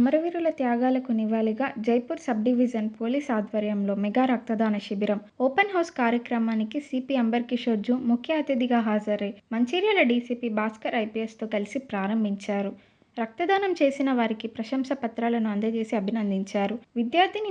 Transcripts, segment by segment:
అమరవీరుల త్యాగాలకు నివాళిగా Jaipur sub division police ఆధ్వర్యంలో మెగా రక్తదాన శిబిరం, ఓపెన్ హౌస్ కార్యక్రమానికి సిపి అంబర్కిషోర్ జూ ముఖ్య అతిథిగా హాజరై మంచిర్యాల డీసీపీ భాస్కర్ ఐపీఎస్తో కలిసి ప్రారంభించారు. రక్తదానం చేసిన వారికి ప్రశంసా పత్రాలను అందజేసి అభినందించారు.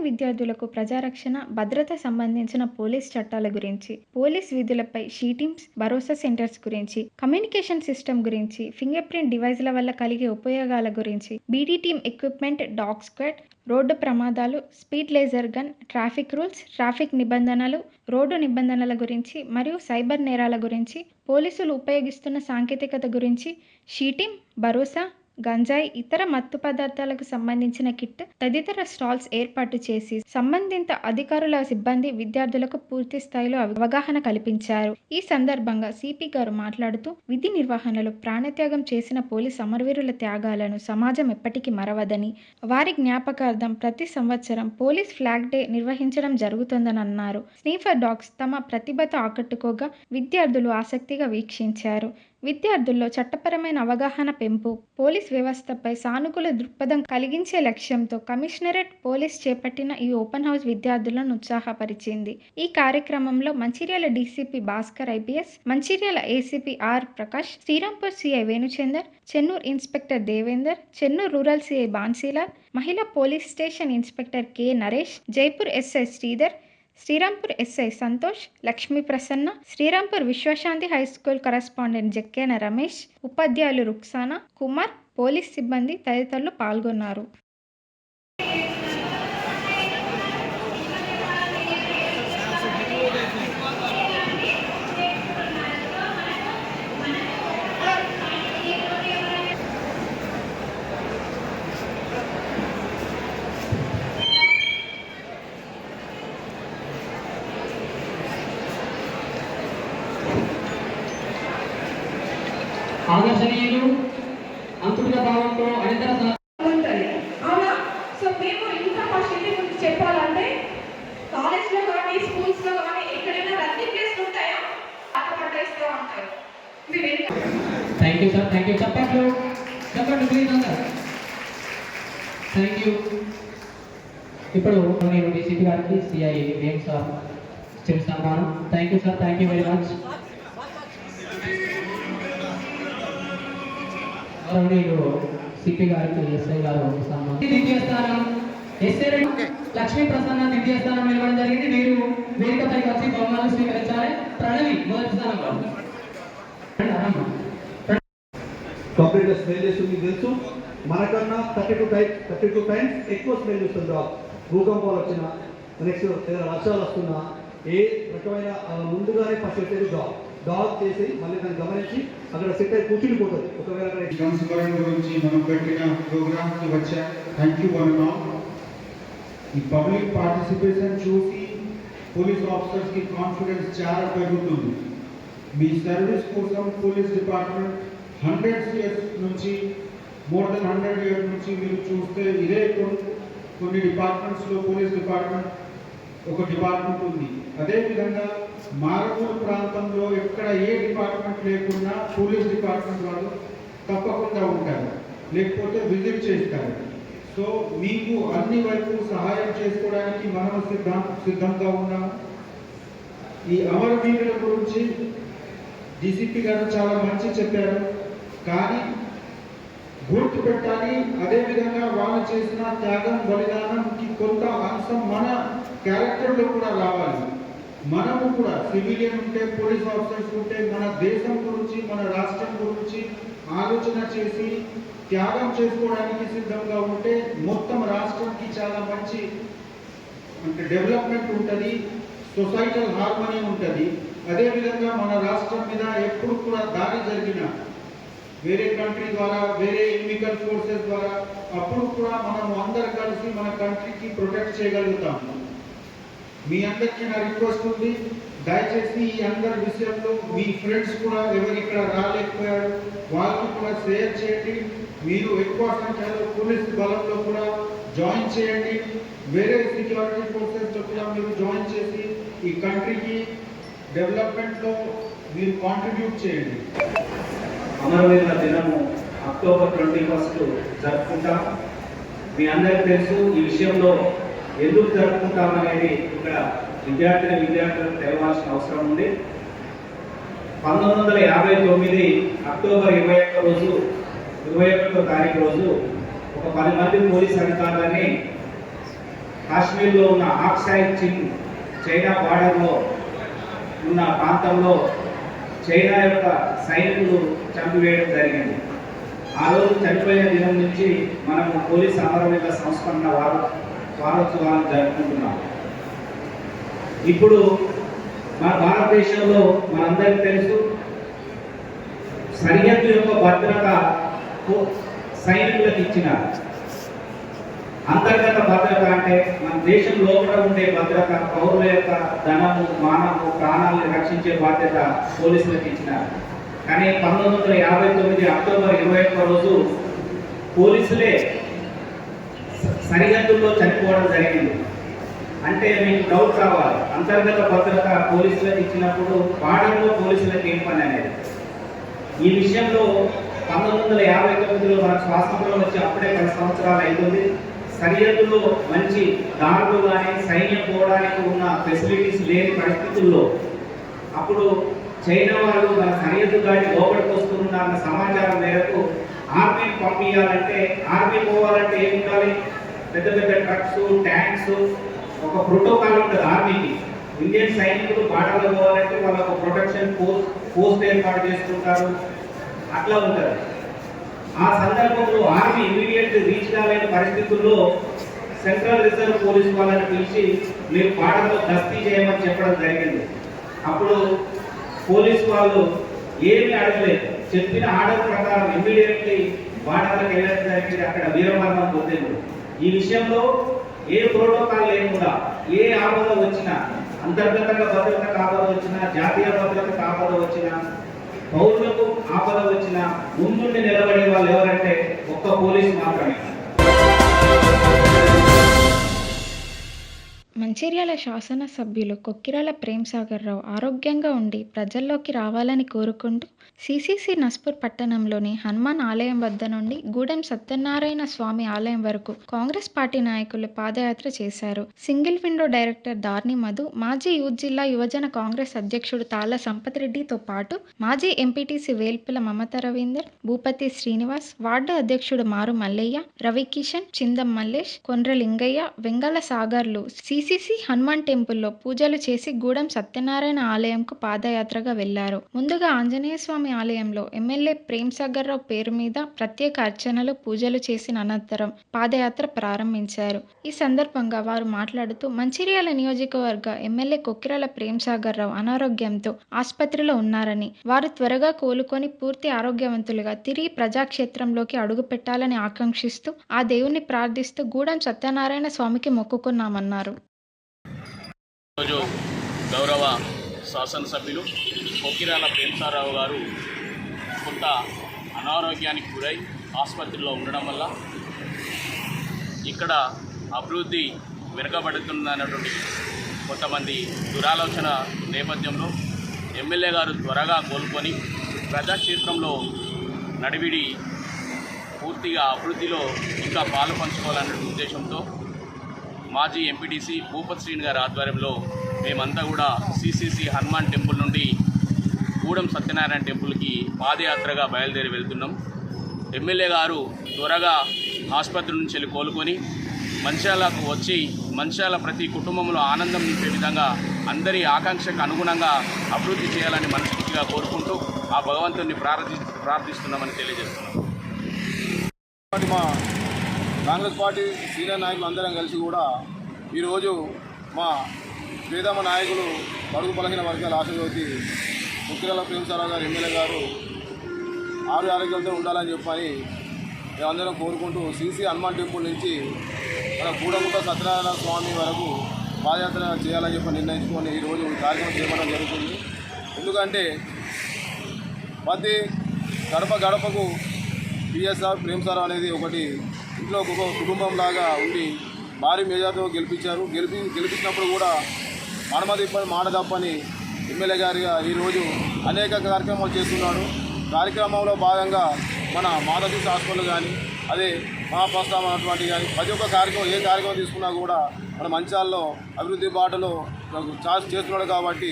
విద్యార్థులకు ప్రజారక్షణ, భద్రత సంబంధించిన పోలీస్ చట్టాల గురించి, పోలీస్ విధులపై షీటింగ్స్, భరోసా సెంటర్స్ గురించి, కమ్యూనికేషన్ సిస్టమ్ గురించి, ఫింగర్ ప్రింట్ డివైజ్ల వల్ల కలిగే ఉపయోగాల గురించి, BD team equipment, dog squad, road ప్రమాదాలు, speed laser gun, traffic rules, traffic నిబంధనలు, రోడ్డు నిబంధనల గురించి మరియు సైబర్ నేరాల గురించి, పోలీసులు ఉపయోగిస్తున్న సాంకేతికత గురించి, షీటింగ్, భరోసా, గంజాయి, ఇతర మత్తు పదార్థాలకు సంబంధించిన కిట్ తదితర స్టాల్స్ ఏర్పాటు చేసి సంబంధిత అధికారుల సిబ్బంది విద్యార్థులకు పూర్తి స్థాయిలో అవగాహన కల్పించారు. ఈ సందర్భంగా సిపి గారు మాట్లాడుతూ, విధి నిర్వహణలో ప్రాణత్యాగం చేసిన పోలీస్ అమరవీరుల త్యాగాలను సమాజం ఎప్పటికీ మరవదని, వారి జ్ఞాపకార్థం ప్రతి సంవత్సరం పోలీస్ ఫ్లాగ్ డే నిర్వహించడం జరుగుతుందని అన్నారు. స్నీఫర్ డాగ్స్ తమ ప్రతిభతో ఆకట్టుకోగా విద్యార్థులు ఆసక్తిగా వీక్షించారు. విద్యార్థుల్లో చట్టపరమైన అవగాహన పెంపు, పోలీస్ వ్యవస్థపై సానుకూల దృక్పథం కలిగించే లక్ష్యంతో కమిషనరేట్ పోలీస్ చేపట్టిన ఈ ఓపెన్ హౌస్ విద్యార్థులను ఉత్సాహపరిచింది. ఈ కార్యక్రమంలో Mancherial DCP Bhaskar IPS, Mancherial ACP R Prakash, Srirampur CI Venuchander, Chennur inspector Devender, Chennur rural CI Bansilal, మహిళా police station inspector K Naresh, Jaipur SI Sridhar, Srirampur SI Santosh, Lakshmi Prasanna, Srirampur Vishwashanti high school correspondent జక్కేన Ramesh, ఉపాధ్యాయులు రుక్సానా, కుమార్, పోలీస్ సిబ్బంది తదితరులు పాల్గొన్నారు. ఆదర్శనీయులు, అంతుడిగా భావంతో అనితర ఉంటుంది. అవునా? సో మేము ఇంకా మా షిల్లి గురించి చెప్పాలంటే కాలేజ్లో కానీ స్కూల్స్లో కానీ ఎక్కడైనా రన్నింగ్ ప్లేస్ ఉంటాయా? ఆట పట్టేస్తూ ఉంటారు. Thank you sir, thank you. చెప్పట్లు ప్లీజ్ అందరు. Thank you. ఇప్పుడు నేను డీసీపీ గారికి సిఐ వేణు సార్ చెప్తున్నాను. Thank you sir, thank you very much. గౌరవనీయులు సిపి గారికి ఎస్ఐ గారు విద్యాస్థానం ఎస్ఐ లక్ష్మీ ప్రసన్న విద్యాస్థానం నిలవడం జరిగింది. మీరు వేదికపైకి వచ్చి బహుమానాలు స్వీకరించాలి. ప్రణవి మొదటి స్థానంలో. కంప్లీట్ స్మెల్ చేస్తుంది తెలుసు. మనకన్నా 32 టైమ్స్ ఎక్కువ స్మెల్ చేస్తుంది. భూకంపాలు వచ్చినా, నెక్స్ట్ ఏదైనా వర్షాలు వస్తున్నా, ఏ రకమైన ముందుగానే ఫస్ట్ వచ్చేది డాగ్ చేసి మళ్ళీ దాన్ని గమనించి అక్కడ సెట్ అయి కూర్చుండిపోతుంది. ఒకవేళ సంస్కరణ గురించి మనం పెట్టిన ప్రోగ్రామ్కి వచ్చా. Thank you one all. ఈ పబ్లిక్ పార్టిసిపేషన్ చూసి పోలీస్ ఆఫీసర్స్కి కాన్ఫిడెన్స్ చాలా పెరుగుతుంది. మీ సర్వీస్ కోసం పోలీస్ డిపార్ట్మెంట్ 100 ఇయర్స్ నుంచి, మోర్ దెన్ 100 ఇయర్స్ నుంచి మీరు చూస్తే ఇదే కొన్ని డిపార్ట్మెంట్స్లో పోలీస్ డిపార్ట్మెంట్ ఒక డిపార్ట్మెంట్ ఉంది. అదేవిధంగా మారుమూల ప్రాంతంలో ఎక్కడ ఏ డిపార్ట్మెంట్ లేకున్నా పోలీస్ డిపార్ట్మెంట్ వాళ్ళు తప్పకుండా ఉంటారు, లేకపోతే విజిట్ చేస్తారు. సో మీకు అన్ని వైపు సహాయం చేసుకోవడానికి మనం సిద్ధంగా ఉన్నాము. ఈ అమరవీరుల గురించి డీసీపీ గారు చాలా మంచి చెప్పారు, కానీ గుర్తు పెట్టాలి. అదేవిధంగా వాళ్ళు చేసిన త్యాగం, బలిదానంకి కొంత అంశం మన క్యారెక్టర్లో కూడా రావాలి. మనము కూడా సివిలియన్ ఉంటే, పోలీస్ ఆఫీసర్స్ ఉంటే, మన దేశం గురించి, మన రాష్ట్రం గురించి ఆలోచన చేసి త్యాగం చేసుకోవడానికి సిద్ధంగా ఉంటే మొత్తం రాష్ట్రానికి చాలా మంచి డెవలప్మెంట్ ఉంటుంది, సొసైటల్ హార్మనీ ఉంటుంది. అదేవిధంగా మన రాష్ట్రం మీద ఎప్పుడు కూడా దాడి జరిగిన వేరే కంట్రీ ద్వారా, వేరే ఎనిమికల్ ఫోర్సెస్ ద్వారా, అప్పుడు కూడా మనం అందరు కలిసి మన కంట్రీకి ప్రొటెక్ట్ చేయగలుగుతాం. మీ అందరికీ నా రిక్వెస్ట్ ఉంది, దయచేసి ఈ అందరి విషయంలో మీ ఫ్రెండ్స్ కూడా ఎవరు ఇక్కడ రాలేకపోయారు వాళ్ళకి కూడా షేర్ చేయండి. మీరు ఎక్కువ సంఖ్యలో పోలీస్ బలంలో కూడా జాయిన్ చేయండి. వేరే సెక్యూరిటీ ఫోర్సెస్లో కూడా మీరు జాయిన్ చేసి ఈ కంట్రీకి డెవలప్మెంట్లో మీరు కాంట్రిబ్యూట్ చేయండి. అమరవీరుల దినము అక్టోబర్ 21 జరుపుకుంటాం. మీ అందరికీ తెలుసు ఈ విషయంలో ఎందుకు జరుపుకుంటామనేది ఇక్కడ విద్యార్థులకు తెలవాల్సిన అవసరం ఉంది. 1959 అక్టోబర్ 21వ తారీఖు రోజు ఒక 10 మంది పోలీస్ అధికారులని కాశ్మీర్లో ఉన్న ఆక్సాయ్ చింగ్ చైనా బార్డర్లో ఉన్న ప్రాంతంలో చైనా యొక్క సైనికులు చంపివేయడం జరిగింది. ఆ రోజు చనిపోయిన దినం నుంచి మనము పోలీస్ అమరవీరుల సంస్మరణ వారోత్సవాలను జరుపుకుంటున్నాం. ఇప్పుడు మన భారతదేశంలో మనందరికీ తెలుసు సరిహద్దు యొక్క భద్రత సైనికులకు ఇచ్చిన అంతర్గత భద్రత అంటే మన దేశం లోపల ఉండే భద్రత, పౌరుల యొక్క ధనము, మానము, ప్రాణాలను రక్షించే బాధ్యత పోలీసులకు ఇచ్చినారు. కానీ 1959 అక్టోబర్ 21 రోజు పోలీసులే సరిహద్దుల్లో చనిపోవడం జరిగింది. అంటే మీకు డౌట్ రావాలి, అంతర్గత భద్రత పోలీసులకు ఇచ్చినప్పుడు బార్డర్లో పోలీసులకు ఏం పని అనేది. ఈ విషయంలో 1959లో మనకు స్వాతంత్రం వచ్చి అప్పుడే 10 సంవత్సరాలు అవుతుంది. సరిహద్దులో మంచి దారులు కానీ సైన్యం పోవడానికి ఉన్న ఫెసిలిటీస్ లేని పరిస్థితుల్లో అప్పుడు చైనా వాళ్ళు మన సరిహద్దు దాటి లోపలికి వస్తున్నారన్న సమాచారం మేరకు ఆర్మీని పంపించాలంటే, ఆర్మీ పోవాలంటే ఏమి ఉండాలి? పెద్ద పెద్ద ట్రక్స్, ట్యాంక్స్, ఒక ప్రోటోకాల్ ఉంటుంది ఆర్మీకి. ఇండియన్ సైనికులు బార్డర్లో పోవాలంటే వాళ్ళకు ప్రొటెక్షన్ పోస్ట్ ఏర్పాటు చేసుకుంటారు, అట్లా ఉంటుంది. ఆ సందర్భంలో ఆర్మీ ఇమీడియట్ రీచ్ కాలేని పరిస్థితుల్లో సెంట్రల్ రిజర్వ్ పోలీస్ వాళ్ళని పిలిచి మీరు బార్డర్లో గస్తీ చేయమని చెప్పడం జరిగింది. అప్పుడు పోలీసు వాళ్ళు ఏమీ అడగలేదు, చెప్పిన ఆర్డర్ ప్రకారం ఇమీడియట్లీ బార్డర్లకు వెళ్ళడం జరిగింది. అక్కడ వీరమరణం పొందింది. ఈ విషయంలో ఏ ప్రోటోకాల్ లేకుండా ఏ ఆపద వచ్చినా, అంతర్గతంగా భద్రతకు ఆపద వచ్చినా, జాతీయ భద్రతకు ఆపద వచ్చినా, పౌరులకు ఆపద వచ్చిన ముందుండి నిలబడే వాళ్ళు ఎవరంటే ఒక్క పోలీసు మాత్రమే. మంచిర్యాల శాసనసభ్యులు కొక్కిరాల ప్రేమ్సాగర్ రావు ఆరోగ్యంగా ఉండి ప్రజల్లోకి రావాలని కోరుకుంటూ సిసిసి నస్పూర్ పట్టణంలోని హనుమాన్ ఆలయం వద్ద నుండి గూడెం సత్యనారాయణ స్వామి ఆలయం వరకు కాంగ్రెస్ పార్టీ నాయకులు పాదయాత్ర చేశారు. సింగిల్ విండో డైరెక్టర్ దార్ని మధు, మాజీ యూత్ జిల్లా యువజన కాంగ్రెస్ అధ్యక్షుడు తాళ్ల సంపత్ రెడ్డితో పాటు మాజీ ఎంపీటీసీ వేల్పుల మమత రవీందర్, భూపతి శ్రీనివాస్, వార్డు అధ్యక్షుడు మారు మల్లయ్య, రవికిషన్, చిందం మల్లేష్, కొండ్ర లింగయ్య, వెంగళ సాగర్లు సిసిసి హనుమాన్ టెంపుల్లో పూజలు చేసి గూడెం సత్యనారాయణ ఆలయంకు పాదయాత్రగా వెళ్లారు. ముందుగా ఆంజనేయ స్వామి ఆలయంలో ఎమ్మెల్యే ప్రేమ్సాగర్ రావు పేరు మీద ప్రత్యేక అర్చనలు, పూజలు చేసిన అనంతరం పాదయాత్ర ప్రారంభించారు. ఈ సందర్భంగా వారు మాట్లాడుతూ మంచిర్యాల నియోజకవర్గ ఎమ్మెల్యే కొక్కిరాల ప్రేమ్సాగర్ రావు అనారోగ్యంతో ఆసుపత్రిలో ఉన్నారని, వారు త్వరగా కోలుకొని పూర్తి ఆరోగ్యవంతులుగా తిరిగి ప్రజాక్షేత్రంలోకి అడుగు పెట్టాలని ఆకాంక్షిస్తూ ఆ దేవుణ్ణి ప్రార్థిస్తూ గూడెం సత్యనారాయణ స్వామికి మొక్కుకున్నామన్నారు. ఈరోజు గౌరవ శాసనసభ్యులు కొక్కిరాల ప్రేమ్సాగర్ గారు కొంత అనారోగ్యానికి గురై ఆసుపత్రిలో ఉండడం వల్ల ఇక్కడ అభివృద్ధి వెనుకబడుతుందన్నటువంటి కొంతమంది దురాలోచన నేపథ్యంలో ఎమ్మెల్యే గారు త్వరగా కోలుకొని ప్రజాక్షేత్రంలో నడివిడి పూర్తిగా అభివృద్ధిలో ఇంకా పాలు పంచుకోవాలనే ఉద్దేశంతో మాజీ ఎంపీటీసీ భూపతి శ్రీని గారి ఆధ్వర్యంలో మేమంతా కూడా సిసిసి హనుమాన్ టెంపుల్ నుండి గూడెం సత్యనారాయణ టెంపుల్కి పాదయాత్రగా బయలుదేరి వెళ్తున్నాం. ఎమ్మెల్యే గారు త్వరగా ఆసుపత్రి నుంచి వెళ్ళి కోలుకొని మంచిర్యాలకు వచ్చి మంచిర్యాల ప్రతి కుటుంబంలో ఆనందం నింపే విధంగా అందరి ఆకాంక్షకు అనుగుణంగా అభివృద్ధి చేయాలని మనస్ఫూర్తిగా కోరుకుంటూ ఆ భగవంతుని ప్రార్థిస్తున్నామని తెలియజేస్తున్నాం. మా కాంగ్రెస్ పార్టీ సీనియర్ నాయకులు అందరం కలిసి కూడా ఈరోజు మా ప్రియతమ నాయకులు బడుగు బలహీన వర్గాల ఆశజ్యోతి కొక్కిరాల ప్రేమ్సాగర్ గారు ఎమ్మెల్యే గారు ఆరోగ్యంతో ఉండాలని చెప్పని మేమందరం కోరుకుంటూ సిసి హనుమాన్ టెంపుల్ నుంచి మన గూడెంగుట్ట సత్యనారాయణ స్వామి వరకు పాదయాత్ర చేయాలని చెప్పి నిర్ణయించుకొని ఈరోజు ఈ కార్యక్రమం చేపట్టడం జరుగుతుంది. ఎందుకంటే ప్రతి గడపకు పిఎస్ఆర్ ప్రేమ్సాగర్ అనేది ఒకటి ఇంట్లో ఒక కుటుంబం లాగా ఉండి భారీ మెజార్టీతో గెలిపించినప్పుడు కూడా మాట తప్పని ఎమ్మెల్యే గారిగా ఈరోజు అనేక కార్యక్రమాలు చేస్తున్నాడు. కార్యక్రమంలో భాగంగా మన మాధవీస్ హాస్పిటల్ కానీ, అదే మహాప్రస్థానం అటువంటి కానీ ప్రతి ఒక్క కార్యక్రమం ఏ కార్యక్రమం తీసుకున్నా కూడా మన మంచాల్లో అభివృద్ధి బాటలో చేస్తున్నాడు కాబట్టి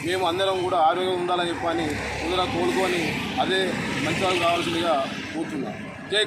మేము అందరం కూడా ఆరోగ్యంగా ఉండాలని చెప్పని ముందర కోలుకొని అదే మంచాలకు కావాల్సిందిగా కూర్చున్నాం. జై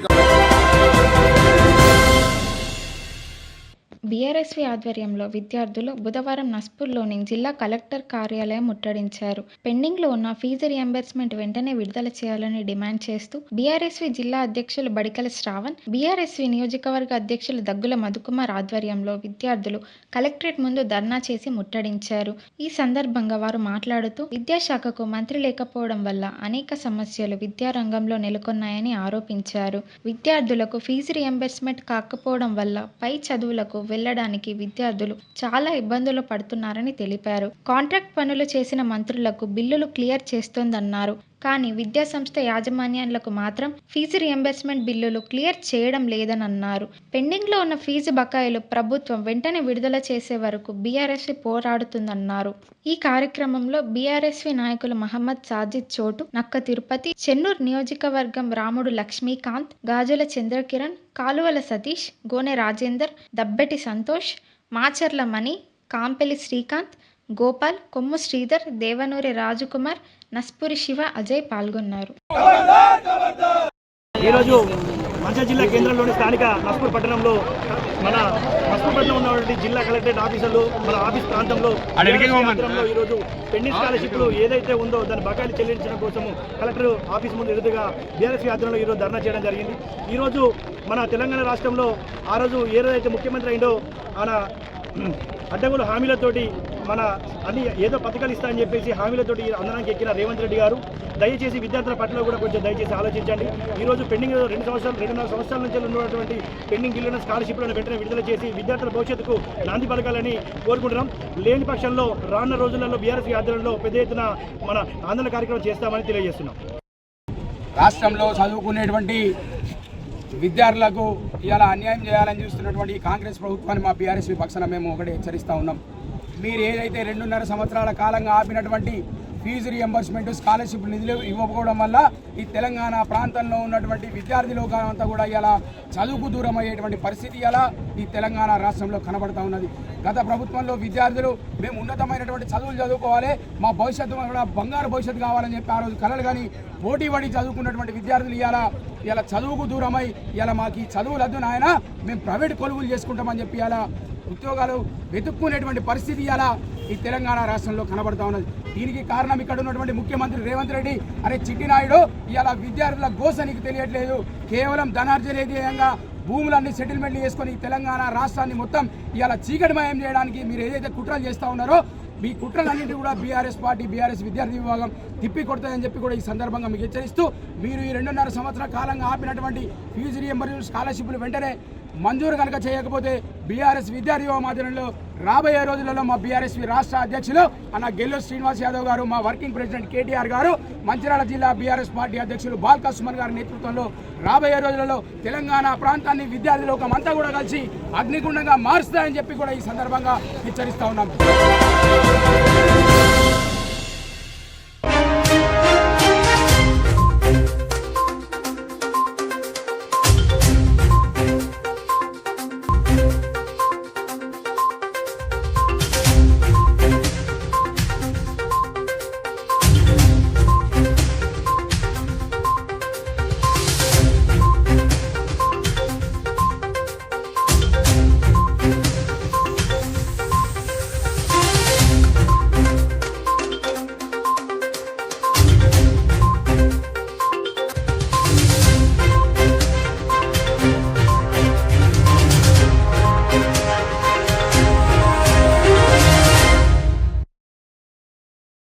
బీఆర్ఎస్వీ ఆధ్వర్యంలో విద్యార్థులు బుధవారం నస్పూర్లోని జిల్లా కలెక్టర్ కార్యాలయం ముట్టడించారు. పెండింగ్లో ఉన్న ఫీజు రియంబర్స్మెంట్ వెంటనే విడుదల చేయాలని డిమాండ్ చేస్తూ బీఆర్ఎస్వీ జిల్లా అధ్యక్షులు బడికల శ్రావణ్, బీఆర్ఎస్వీ నియోజకవర్గ అధ్యక్షులు దగ్గుల మధుకుమార్ ఆధ్వర్యంలో విద్యార్థులు కలెక్టరేట్ ముందు ధర్నా చేసి ముట్టడించారు. ఈ సందర్భంగా వారు మాట్లాడుతూ విద్యాశాఖకు మంత్రి లేకపోవడం వల్ల అనేక సమస్యలు విద్యారంగంలో నెలకొన్నాయని ఆరోపించారు. విద్యార్థులకు ఫీజు రియంబర్స్మెంట్ కాకపోవడం వల్ల పై చదువులకు వెళ్లడానికి విద్యార్థులు చాలా ఇబ్బందులు పడుతున్నారని తెలిపారు. కాంట్రాక్ట్ పనులు చేసిన మంత్రులకు బిల్లులు క్లియర్ చేస్తోందన్నారు. కానీ విద్యాసంస్థ యాజమాన్యాలకు మాత్రం ఫీజు రియంబర్స్మెంట్ బిల్లులు క్లియర్ చేయడం లేదనన్నారు. పెండింగ్లో ఉన్న ఫీజు బకాయిలు ప్రభుత్వం వెంటనే విడుదల చేసే వరకు బీఆర్ఎస్వీ పోరాడుతుందన్నారు. ఈ కార్యక్రమంలో బీఆర్ఎస్వీ నాయకులు మహమ్మద్ సాజిద్ చోటు, నక్క తిరుపతి, చెన్నూరు నియోజకవర్గం రాముడు లక్ష్మీకాంత్, గాజుల చంద్రకిరణ్, కాలువల సతీష్, గోనె రాజేందర్, దబ్బెటి సంతోష్, మాచర్ల మణి, కాంపెలి శ్రీకాంత్, గోపాల్, కొమ్ము శ్రీధర్, దేవనూరి రాజకుమార్, నస్పూరి శివ, అజయ్ పాల్గొన్నారు. ఈరోజు మంచిర్యాల జిల్లా కేంద్రంలోని స్థానిక నస్పూర్ పట్టణంలో మన నస్పూర్ పట్టణంలో ఉన్నటువంటి జిల్లా కలెక్టరేట్ ఆఫీసర్లు మన ఆఫీస్ ప్రాంతంలో ఈరోజు పెండింగ్ స్కాలర్షిప్లు ఏదైతే ఉందో దాని బకాయిలు చెల్లించడం కోసము కలెక్టర్ ఆఫీస్ ముందు ఎదురుగా బీఆర్ఎస్ ఆధ్వర్యంలో ఈరోజు ధర్నా చేయడం జరిగింది. ఈరోజు మన తెలంగాణ రాష్ట్రంలో ఆ రోజు ఏదైతే ముఖ్యమంత్రి అయిందో ఆయన అడ్డంగుల హామీలతోటి మన అన్ని ఏదో పథకాలు ఇస్తా అని చెప్పేసి హామీలతోటి అందడానికి ఎక్కిన రేవంత్ రెడ్డి గారు దయచేసి విద్యార్థుల పట్ల కూడా కొంచెం దయచేసి ఆలోచించండి. ఈరోజు పెండింగ్ 2.5 సంవత్సరాల నుంచి ఉన్నటువంటి పెండింగ్ బిల్లున్న స్కాలర్షిప్లను వెంటనే విడుదల చేసి విద్యార్థుల భవిష్యత్తుకు నాంది పలకాలని కోరుకుంటున్నాం. లేని పక్షంలో రానున్న రోజులలో బీఆర్ఎస్ ఆధ్వర్యంలో పెద్ద ఎత్తున మన ఆందోళన కార్యక్రమం చేస్తామని తెలియజేస్తున్నాం. రాష్ట్రంలో చదువుకునేటువంటి విద్యార్థులకు ఇలా అన్యాయం చేయాలని చూస్తున్నటువంటి కాంగ్రెస్ ప్రభుత్వాన్ని మా బీఆర్ఎస్వీ పక్షాన మేము ఒకటి హెచ్చరిస్తూ ఉన్నాం. మీరు ఏదైతే 2.5 సంవత్సరాల కాలంగా ఆపినటువంటి ఫీజు రియంబర్స్మెంట్ స్కాలర్షిప్ నిధులు ఇవ్వకపోవడం వల్ల ఈ తెలంగాణ ప్రాంతంలో ఉన్నటువంటి విద్యార్థి లోకం అంతా కూడా ఇలా చదువుకు దూరం అయ్యేటువంటి పరిస్థితి ఇలా ఈ తెలంగాణ రాష్ట్రంలో కనబడుతూ ఉన్నది. గత ప్రభుత్వంలో విద్యార్థులు మేము ఉన్నతమైనటువంటి చదువులు చదువుకోవాలి, మా భవిష్యత్తు కూడా బంగారు భవిష్యత్తు కావాలని చెప్పి ఆ రోజు కలలు కానీ పోటీ పడి చదువుకున్నటువంటి విద్యార్థులు ఇలా చదువుకు దూరమై ఇలా మాకు ఈ చదువులు వద్దు నాయన మేము ప్రైవేట్ కొలువులు చేసుకుంటామని చెప్పి ఇలా ఉద్యోగాలు వెతుక్కునేటువంటి పరిస్థితి ఇలా ఈ తెలంగాణ రాష్ట్రంలో కనబడుతూ ఉన్నది. దీనికి కారణం ఇక్కడ ఉన్నటువంటి ముఖ్యమంత్రి రేవంత్ రెడ్డి అనే చిట్టినాయుడు ఇలా విద్యార్థుల గోస నీకు తెలియట్లేదు, కేవలం ధనార్జనేయంగా భూములన్నీ సెటిల్మెంట్లు చేసుకొని తెలంగాణ రాష్ట్రాన్ని మొత్తం ఇలా చీకటిమయం చేయడానికి మీరు ఏదైతే కుట్రలు చేస్తూ ఉన్నారో మీ కుట్రలన్నింటి కూడా బీఆర్ఎస్ పార్టీ బీఆర్ఎస్ విద్యార్థి విభాగం తిప్పి కొడుతుందని చెప్పి కూడా ఈ సందర్భంగా మీకు హెచ్చరిస్తూ మీరు ఈ 2.5 సంవత్సరాల కాలంగా ఆపినటువంటి ఫీజు రియంబర్స్మెంట్ స్కాలర్షిప్లు వెంటనే మంజూరు కనుక చేయకపోతే బీఆర్ఎస్ విద్యార్థి విభాగం ఆధ్వర్యంలో రాబోయే రోజులలో మా బీఆర్ఎస్వీ రాష్ట్ర అధ్యక్షులు అన్న గెల్లు శ్రీనివాస్ యాదవ్ గారు, మా వర్కింగ్ ప్రెసిడెంట్ కేటీఆర్ గారు, మంచిర్యాల జిల్లా బీఆర్ఎస్ పార్టీ అధ్యక్షులు బాల్కా సుమన్ గారి నేతృత్వంలో రాబోయే రోజులలో తెలంగాణ ప్రాంతాన్ని విద్యార్థి లోకం అంతా కూడా కలిసి అగ్నిగుండంగా మారుస్తాయని చెప్పి కూడా ఈ సందర్భంగా హెచ్చరిస్తా ఉన్నాం.